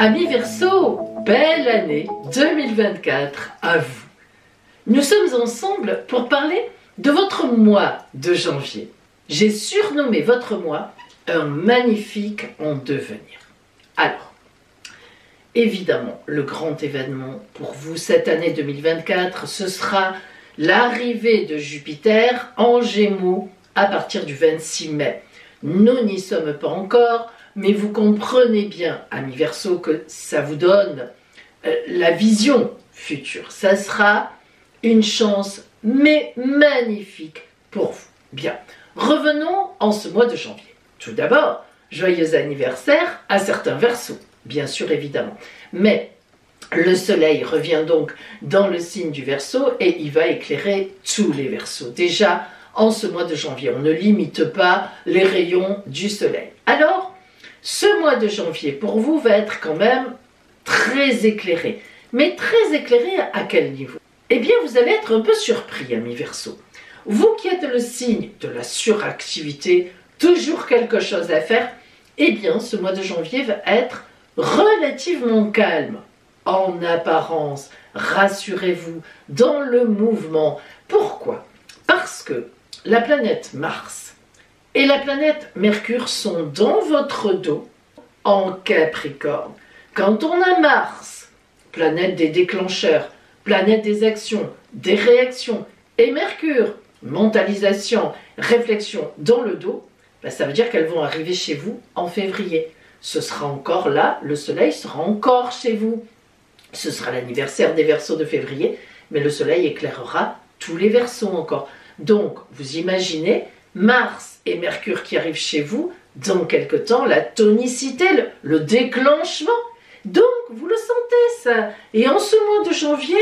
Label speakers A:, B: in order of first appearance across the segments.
A: Amis Verseau, belle année 2024 à vous. Nous sommes ensemble pour parler de votre mois de janvier. J'ai surnommé votre mois un magnifique en devenir. Alors, évidemment, le grand événement pour vous cette année 2024, ce sera l'arrivée de Jupiter en Gémeaux à partir du 26 mai. Nous n'y sommes pas encore, mais vous comprenez bien, amis Verseau, que ça vous donne la vision future. Ça sera une chance, mais magnifique pour vous. Bien, revenons en ce mois de janvier. Tout d'abord, joyeux anniversaire à certains Verseaux, bien sûr, évidemment. Mais le soleil revient donc dans le signe du Verseau et il va éclairer tous les Verseaux. Déjà, en ce mois de janvier, on ne limite pas les rayons du soleil. Alors, ce mois de janvier, pour vous, va être quand même très éclairé. Mais très éclairé à quel niveau? Eh bien, vous allez être un peu surpris, amis Verseau. Vous qui êtes le signe de la suractivité, toujours quelque chose à faire, eh bien, ce mois de janvier va être relativement calme. En apparence, rassurez-vous, dans le mouvement. Pourquoi? Parce que la planète Mars et la planète Mercure sont dans votre dos en Capricorne. Quand on a Mars, planète des déclencheurs, planète des actions, des réactions, et Mercure, mentalisation, réflexion dans le dos, ben ça veut dire qu'elles vont arriver chez vous en février. Ce sera encore là, le soleil sera encore chez vous. Ce sera l'anniversaire des Verseaux de février, mais le soleil éclairera tous les Verseaux encore. Donc, vous imaginez Mars et Mercure qui arrivent chez vous, dans quelque temps, la tonicité, le déclenchement. Donc, vous le sentez ça. Et en ce mois de janvier,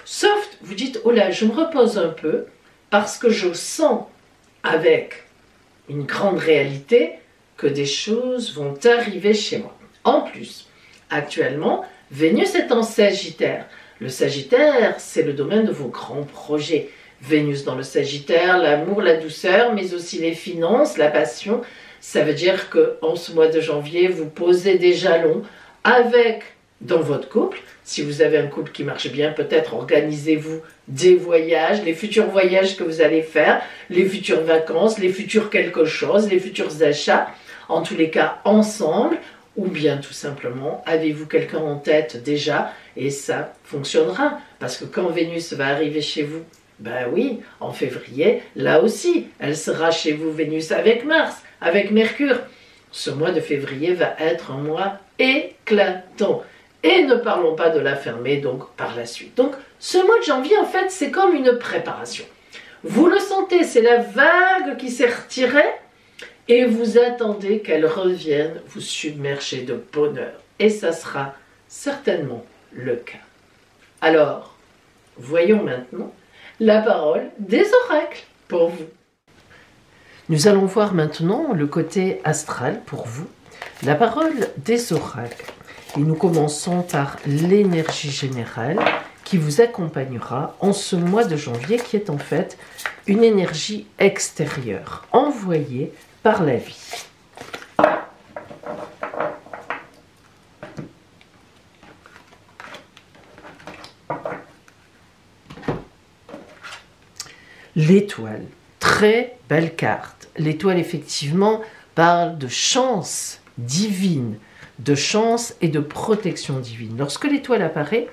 A: soft, vous dites, oh là, je me repose un peu, parce que je sens avec une grande réalité que des choses vont arriver chez moi. En plus, actuellement, Vénus est en Sagittaire. Le Sagittaire, c'est le domaine de vos grands projets. Vénus dans le Sagittaire, l'amour, la douceur, mais aussi les finances, la passion. Ça veut dire qu'en ce mois de janvier, vous posez des jalons avec, dans votre couple, si vous avez un couple qui marche bien, peut-être organisez-vous des voyages, les futurs voyages que vous allez faire, les futures vacances, les futurs quelque chose, les futurs achats, en tous les cas ensemble, ou bien tout simplement, avez-vous quelqu'un en tête déjà, et ça fonctionnera, parce que quand Vénus va arriver chez vous, ben oui, en février, là aussi, elle sera chez vous, Vénus, avec Mars, avec Mercure. Ce mois de février va être un mois éclatant. Et ne parlons pas de la fermer donc par la suite. Donc, ce mois de janvier, en fait, c'est comme une préparation. Vous le sentez, c'est la vague qui s'est retirée et vous attendez qu'elle revienne vous submerger de bonheur. Et ça sera certainement le cas. Alors, voyons maintenant la parole des oracles pour vous. Nous allons voir maintenant le côté astral pour vous, la parole des oracles. Et nous commençons par l'énergie générale qui vous accompagnera en ce mois de janvier qui est en fait une énergie extérieure envoyée par la vie. L'étoile, très belle carte. L'étoile, effectivement, parle de chance divine, de chance et de protection divine. Lorsque l'étoile apparaît,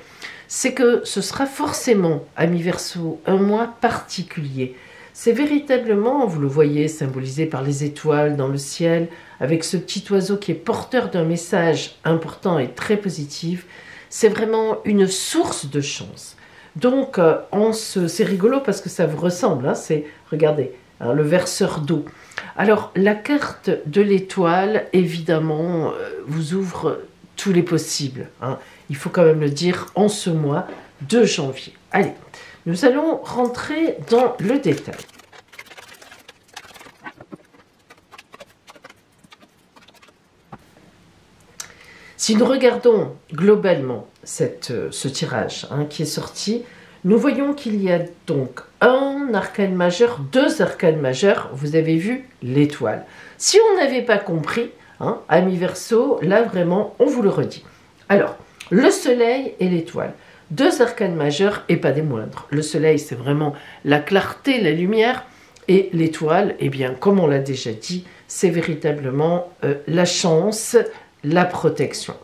A: c'est que ce sera forcément, amis Verseau, un mois particulier. C'est véritablement, vous le voyez, symbolisé par les étoiles dans le ciel, avec ce petit oiseau qui est porteur d'un message important et très positif. C'est vraiment une source de chance. Donc, c'est rigolo parce que ça vous ressemble, hein, regardez, hein, le verseur d'eau. Alors, la carte de l'étoile, évidemment, vous ouvre tous les possibles. Hein. Il faut quand même le dire en ce mois de janvier. Allez, nous allons rentrer dans le détail. Si nous regardons globalement ce tirage qui est sorti, nous voyons qu'il y a donc un arcane majeur, deux arcanes majeurs. Vous avez vu l'étoile. Si on n'avait pas compris, amis Verseau, là vraiment, on vous le redit. Alors, le soleil et l'étoile, deux arcanes majeurs et pas des moindres. Le soleil, c'est vraiment la clarté, la lumière, et l'étoile, eh bien, comme on l'a déjà dit, c'est véritablement la chance, la protection.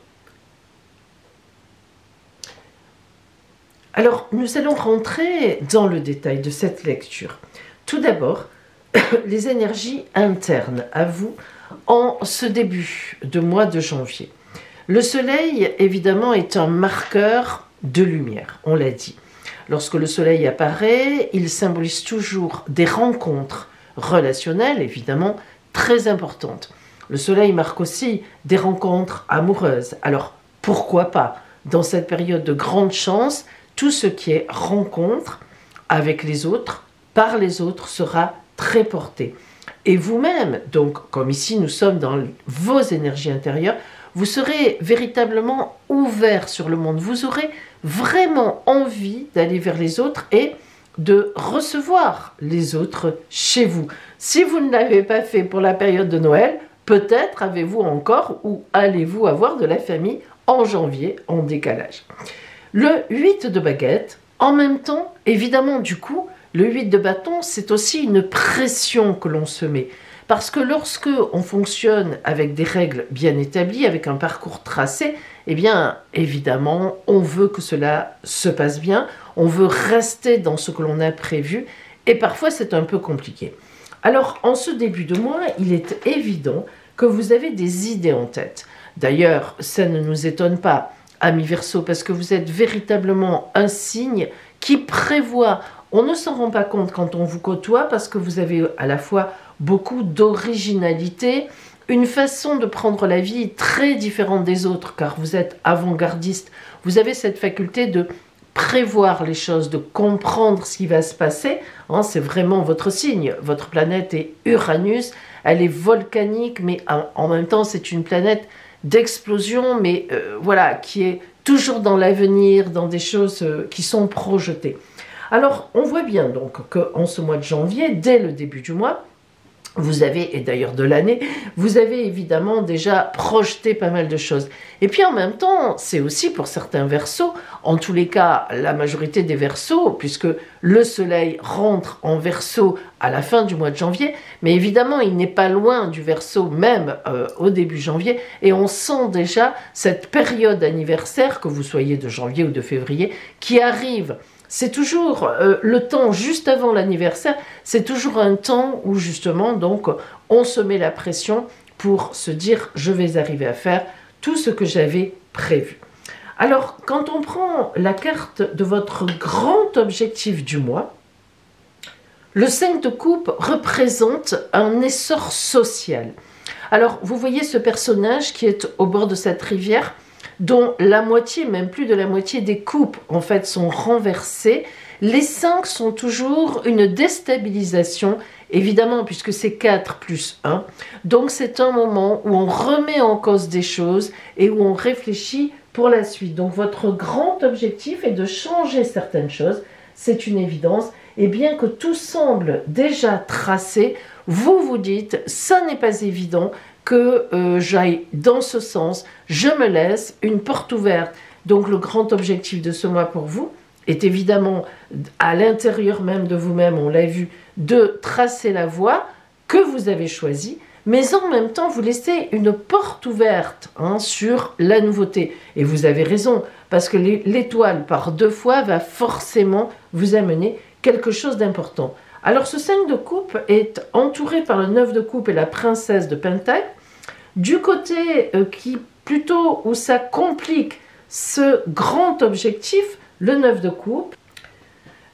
A: Alors, nous allons rentrer dans le détail de cette lecture. Tout d'abord, les énergies internes à vous en ce début de mois de janvier. Le soleil, évidemment, est un marqueur de lumière, on l'a dit. Lorsque le soleil apparaît, il symbolise toujours des rencontres relationnelles, évidemment, très importantes. Le soleil marque aussi des rencontres amoureuses. Alors, pourquoi pas? Dans cette période de grande chance, tout ce qui est rencontre avec les autres, par les autres, sera très porté. Et vous-même, donc, comme ici nous sommes dans vos énergies intérieures, vous serez véritablement ouvert sur le monde. Vous aurez vraiment envie d'aller vers les autres et de recevoir les autres chez vous. Si vous ne l'avez pas fait pour la période de Noël, peut-être avez-vous encore ou allez-vous avoir de la famille en janvier en décalage. Le 8 de baguette, en même temps, évidemment, du coup, le 8 de bâton, c'est aussi une pression que l'on se met. Parce que lorsque on fonctionne avec des règles bien établies, avec un parcours tracé, eh bien, évidemment, on veut que cela se passe bien, on veut rester dans ce que l'on a prévu, et parfois c'est un peu compliqué. Alors, en ce début de mois, il est évident que vous avez des idées en tête. D'ailleurs, ça ne nous étonne pas, amis Verseau, parce que vous êtes véritablement un signe qui prévoit. On ne s'en rend pas compte quand on vous côtoie, parce que vous avez à la fois beaucoup d'originalité, une façon de prendre la vie très différente des autres, car vous êtes avant-gardiste. Vous avez cette faculté de prévoir les choses, de comprendre ce qui va se passer. Hein, c'est vraiment votre signe. Votre planète est Uranus, elle est volcanique, mais en même temps, c'est une planète d'explosion, mais voilà, qui est toujours dans l'avenir, dans des choses qui sont projetées. Alors, on voit bien donc qu'en ce mois de janvier, dès le début du mois, vous avez, et d'ailleurs de l'année, vous avez évidemment déjà projeté pas mal de choses. Et puis en même temps, c'est aussi pour certains Verseaux, en tous les cas la majorité des Verseaux, puisque le soleil rentre en Verseau à la fin du mois de janvier, mais évidemment il n'est pas loin du Verseau même au début janvier, et on sent déjà cette période anniversaire, que vous soyez de janvier ou de février, qui arrive. C'est toujours le temps juste avant l'anniversaire, c'est toujours un temps où justement donc on se met la pression pour se dire je vais arriver à faire tout ce que j'avais prévu. Alors quand on prend la carte de votre grand objectif du mois, le 5 de coupe représente un essor social. Alors vous voyez ce personnage qui est au bord de cette rivière, dont la moitié, même plus de la moitié des coupes en fait sont renversées. Les 5 sont toujours une déstabilisation, évidemment puisque c'est 4 plus 1. Donc c'est un moment où on remet en cause des choses et où on réfléchit pour la suite. Donc votre grand objectif est de changer certaines choses, c'est une évidence. Et bien que tout semble déjà tracé, vous vous dites, ça n'est pas évident, que j'aille dans ce sens, je me laisse une porte ouverte. Donc le grand objectif de ce mois pour vous est évidemment à l'intérieur même de vous-même, on l'a vu, de tracer la voie que vous avez choisie, mais en même temps vous laissez une porte ouverte sur la nouveauté. Et vous avez raison, parce que l'étoile par 2 fois va forcément vous amener quelque chose d'important. Alors ce 5 de coupe est entouré par le 9 de coupe et la princesse de Pentacle. Du côté qui plutôt où ça complique ce grand objectif, le 9 de coupe,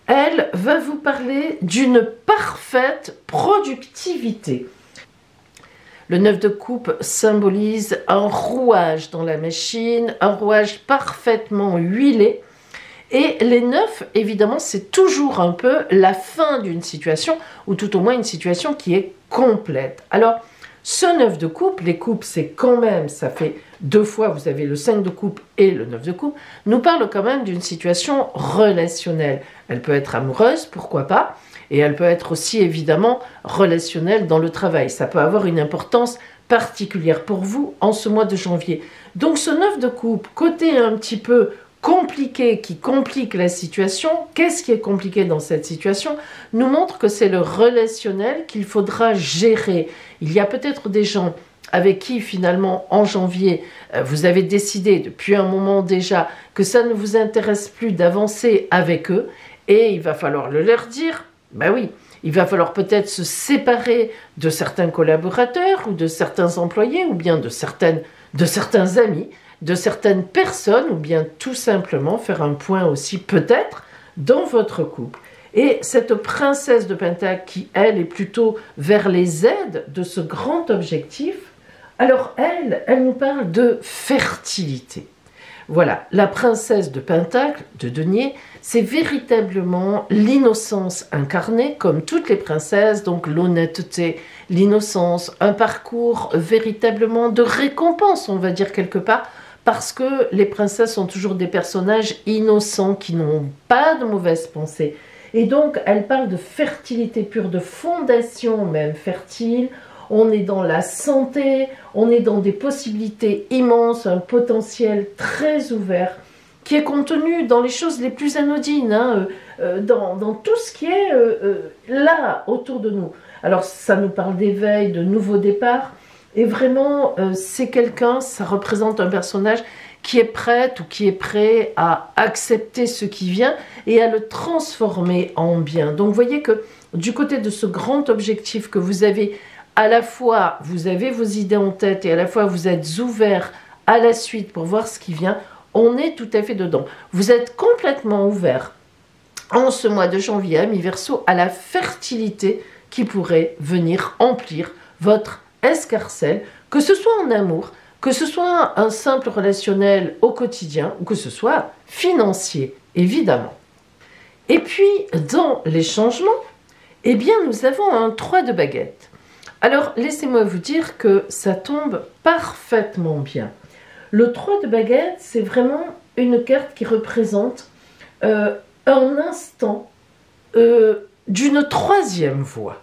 A: elle va vous parler d'une parfaite productivité. Le 9 de coupe symbolise un rouage dans la machine, un rouage parfaitement huilé. Et les 9, évidemment, c'est toujours un peu la fin d'une situation, ou tout au moins une situation qui est complète. Alors, ce 9 de coupe, les coupes, c'est quand même, ça fait 2 fois, vous avez le 5 de coupe et le 9 de coupe, nous parle quand même d'une situation relationnelle. Elle peut être amoureuse, pourquoi pas, et elle peut être aussi, évidemment, relationnelle dans le travail. Ça peut avoir une importance particulière pour vous en ce mois de janvier. Donc ce 9 de coupe, côté un petit peu compliqué, qui complique la situation, qu'est-ce qui est compliqué dans cette situation, nous montre que c'est le relationnel qu'il faudra gérer. Il y a peut-être des gens avec qui finalement en janvier, vous avez décidé depuis un moment déjà que ça ne vous intéresse plus d'avancer avec eux, et il va falloir le leur dire, ben oui, il va falloir peut-être se séparer de certains collaborateurs ou de certains employés ou bien de certains amis, de certaines personnes, ou bien tout simplement faire un point aussi peut-être dans votre couple. Et cette princesse de Pentacle qui, elle, est plutôt vers les aides de ce grand objectif, alors elle nous parle de fertilité. Voilà, la princesse de Pentacle, de denier, c'est véritablement l'innocence incarnée, comme toutes les princesses, donc l'honnêteté, l'innocence, un parcours véritablement de récompense, on va dire quelque part, parce que les princesses sont toujours des personnages innocents qui n'ont pas de mauvaises pensées. Et donc, elle parle de fertilité pure, de fondation même fertile. On est dans la santé, on est dans des possibilités immenses, un potentiel très ouvert, qui est contenu dans les choses les plus anodines, hein, dans tout ce qui est là, autour de nous. Alors, ça nous parle d'éveil, de nouveaux départs, et vraiment, c'est quelqu'un, ça représente un personnage qui est prête ou qui est prêt à accepter ce qui vient et à le transformer en bien. Donc, vous voyez que du côté de ce grand objectif que vous avez, à la fois, vous avez vos idées en tête et à la fois, vous êtes ouvert à la suite pour voir ce qui vient, on est tout à fait dedans. Vous êtes complètement ouvert en ce mois de janvier, amis Verseau, à la fertilité qui pourrait venir emplir votre escarcelle, que ce soit en amour, que ce soit un simple relationnel au quotidien, ou que ce soit financier, évidemment. Et puis, dans les changements, eh bien, nous avons un 3 de baguette. Alors, laissez-moi vous dire que ça tombe parfaitement bien. Le 3 de baguette, c'est vraiment une carte qui représente un instant d'une troisième voie.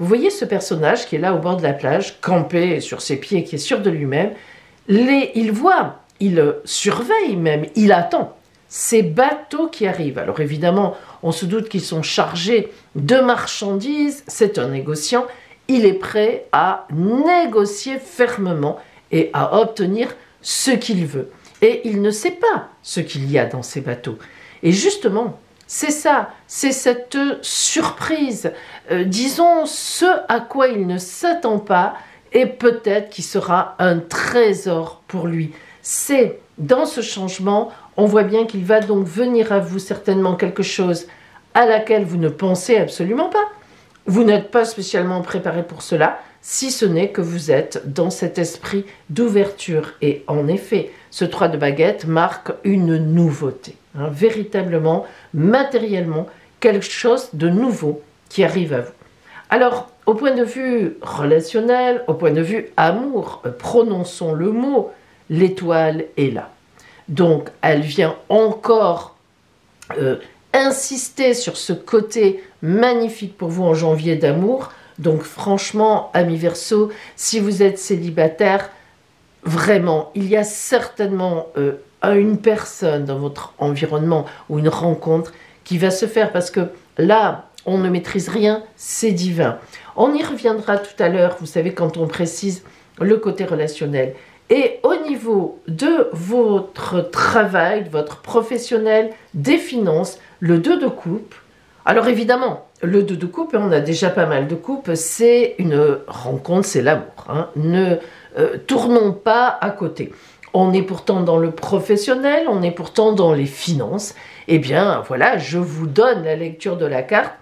A: Vous voyez ce personnage qui est là au bord de la plage, campé sur ses pieds, qui est sûr de lui-même. Il voit, il surveille même, il attend ces bateaux qui arrivent. Alors évidemment, on se doute qu'ils sont chargés de marchandises, c'est un négociant. Il est prêt à négocier fermement et à obtenir ce qu'il veut. Et il ne sait pas ce qu'il y a dans ces bateaux. Et justement, c'est ça, c'est cette surprise, disons ce à quoi il ne s'attend pas et peut-être qui sera un trésor pour lui. C'est dans ce changement, on voit bien qu'il va donc venir à vous certainement quelque chose à laquelle vous ne pensez absolument pas. Vous n'êtes pas spécialement préparé pour cela, si ce n'est que vous êtes dans cet esprit d'ouverture. Et en effet, ce 3 de baguette marque une nouveauté. Hein, véritablement, matériellement, quelque chose de nouveau qui arrive à vous. Alors, au point de vue relationnel, au point de vue amour, prononçons le mot, l'étoile est là. Donc, elle vient encore insister sur ce côté magnifique pour vous en janvier d'amour. Donc, franchement, amis Verseau, si vous êtes célibataire, vraiment, il y a certainement une personne dans votre environnement ou une rencontre qui va se faire parce que là, on ne maîtrise rien, c'est divin. On y reviendra tout à l'heure, vous savez, quand on précise le côté relationnel. Et au niveau de votre travail, de votre professionnel, des finances, le 2 de coupe. Alors évidemment, le 2 de coupe, on a déjà pas mal de coupes, c'est une rencontre, c'est l'amour. Hein. Ne tournons pas à côté. On est pourtant dans le professionnel, on est pourtant dans les finances. Eh bien, voilà, je vous donne la lecture de la carte.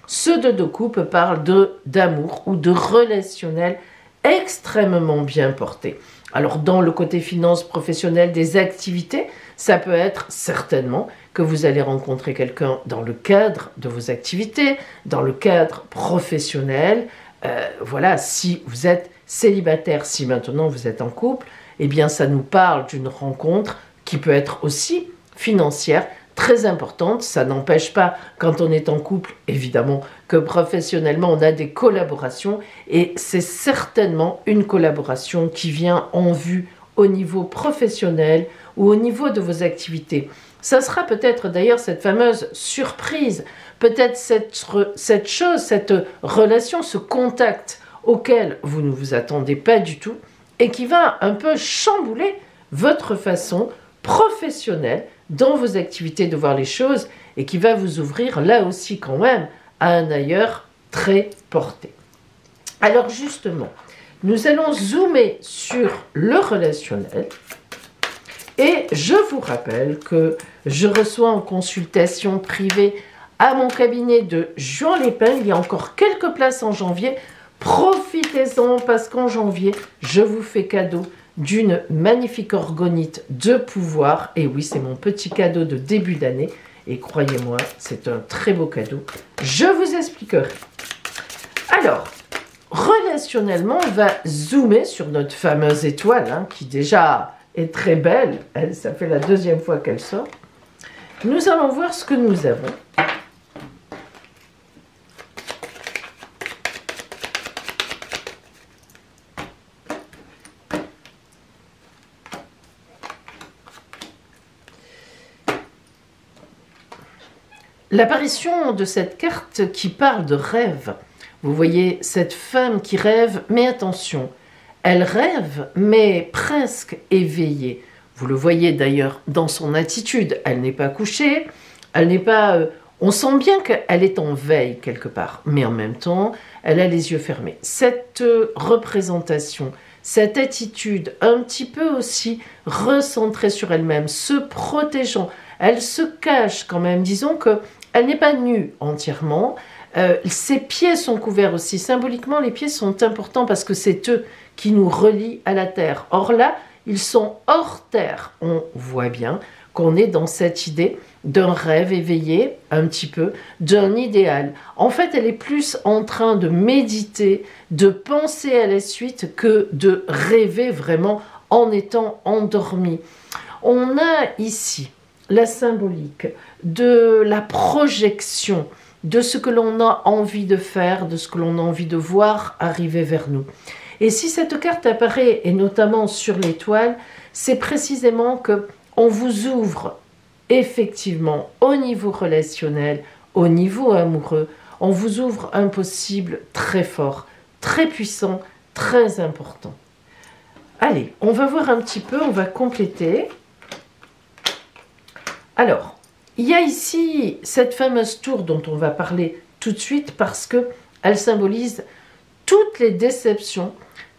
A: Ce 2 de coupe parle d'amour ou de relationnel extrêmement bien porté. Alors, dans le côté finance professionnelle des activités, ça peut être certainement que vous allez rencontrer quelqu'un dans le cadre de vos activités, dans le cadre professionnel. Voilà, si vous êtes célibataire, si maintenant vous êtes en couple, eh bien, ça nous parle d'une rencontre qui peut être aussi financière, très importante. Ça n'empêche pas, quand on est en couple, évidemment, que professionnellement, on a des collaborations. Et c'est certainement une collaboration qui vient en vue au niveau professionnel ou au niveau de vos activités. Ça sera peut-être d'ailleurs cette fameuse surprise, peut-être cette chose, cette relation, ce contact auquel vous ne vous attendez pas du tout et qui va un peu chambouler votre façon professionnelle dans vos activités de voir les choses et qui va vous ouvrir là aussi quand même à un ailleurs très porté. Alors justement, nous allons zoomer sur le relationnel et je vous rappelle que je reçois en consultation privée à mon cabinet de Juan Lépin. Il y a encore quelques places en janvier. Profitez-en parce qu'en janvier, je vous fais cadeau d'une magnifique orgonite de pouvoir. Et oui, c'est mon petit cadeau de début d'année. Et croyez-moi, c'est un très beau cadeau. Je vous expliquerai. Alors, relationnellement, on va zoomer sur notre fameuse étoile, qui déjà est très belle. Ça fait la deuxième fois qu'elle sort. Nous allons voir ce que nous avons. L'apparition de cette carte qui parle de rêve. Vous voyez cette femme qui rêve, mais attention, elle rêve, mais presque éveillée. Vous le voyez d'ailleurs dans son attitude. Elle n'est pas couchée, elle n'est pas... on sent bien qu'elle est en veille quelque part, mais en même temps, elle a les yeux fermés. Cette représentation, cette attitude un petit peu aussi recentrée sur elle-même, se protégeant, elle se cache quand même, disons qu'elle n'est pas nue entièrement. Ses pieds sont couverts aussi. Symboliquement, les pieds sont importants parce que c'est eux qui nous relient à la terre. Or là, ils sont hors terre. On voit bien qu'on est dans cette idée d'un rêve éveillé, un petit peu, d'un idéal. En fait, elle est plus en train de méditer, de penser à la suite que de rêver vraiment en étant endormie. On a ici la symbolique de la projection, de ce que l'on a envie de faire, de ce que l'on a envie de voir arriver vers nous. Et si cette carte apparaît, et notamment sur l'étoile, c'est précisément qu'on vous ouvre effectivement au niveau relationnel, au niveau amoureux, on vous ouvre un possible très fort, très puissant, très important. Allez, on va voir un petit peu, on va compléter. Alors, il y a ici cette fameuse tour dont on va parler tout de suite parce qu'elle symbolise toutes les déceptions,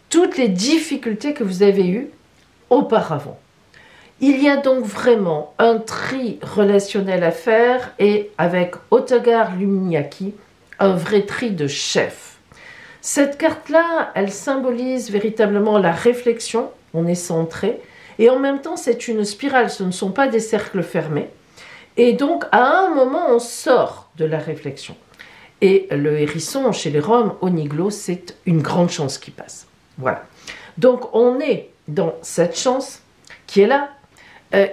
A: toutes les difficultés que vous avez eues auparavant. Il y a donc vraiment un tri relationnel à faire et avec Otagar Lumignaki, un vrai tri de chef. Cette carte-là, elle symbolise véritablement la réflexion, on est centré, et en même temps c'est une spirale, ce ne sont pas des cercles fermés. Et donc à un moment on sort de la réflexion. Et le hérisson chez les Roms, au Niglo, c'est une grande chance qui passe. Voilà. Donc on est dans cette chance qui est là,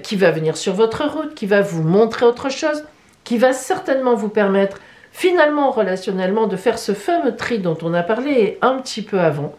A: qui va venir sur votre route, qui va vous montrer autre chose, qui va certainement vous permettre finalement relationnellement de faire ce fameux tri dont on a parlé un petit peu avant,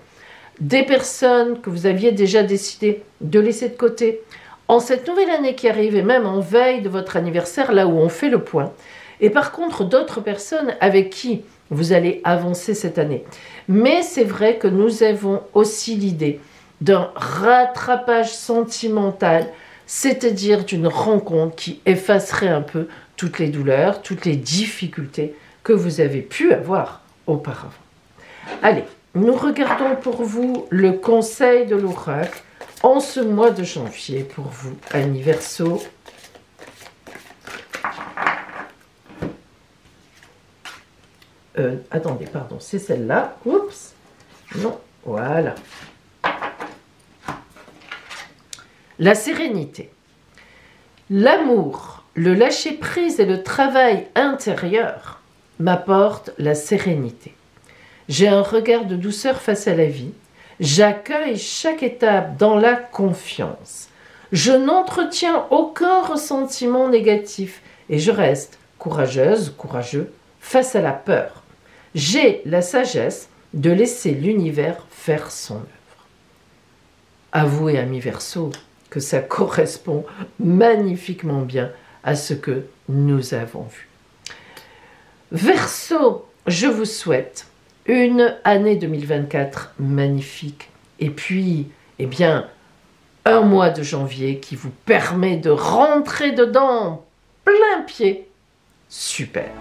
A: des personnes que vous aviez déjà décidé de laisser de côté en cette nouvelle année qui arrive et même en veille de votre anniversaire, là où on fait le point, et par contre d'autres personnes avec qui vous allez avancer cette année. Mais c'est vrai que nous avons aussi l'idée d'un rattrapage sentimental, c'est-à-dire d'une rencontre qui effacerait un peu toutes les douleurs, toutes les difficultés que vous avez pu avoir auparavant. Allez, nous regardons pour vous le conseil de l'oracle en ce mois de janvier pour vous, anniversaire. Attendez, pardon, c'est celle-là. Oups, non, voilà. La sérénité. L'amour, le lâcher-prise et le travail intérieur m'apportent la sérénité. J'ai un regard de douceur face à la vie. J'accueille chaque étape dans la confiance. Je n'entretiens aucun ressentiment négatif et je reste courageuse, courageux face à la peur. J'ai la sagesse de laisser l'univers faire son œuvre. Avouez, amis Verseau, que ça correspond magnifiquement bien à ce que nous avons vu. Verseau, je vous souhaite une année 2024 magnifique. Et puis, eh bien, un mois de janvier qui vous permet de rentrer dedans plein pied. Super.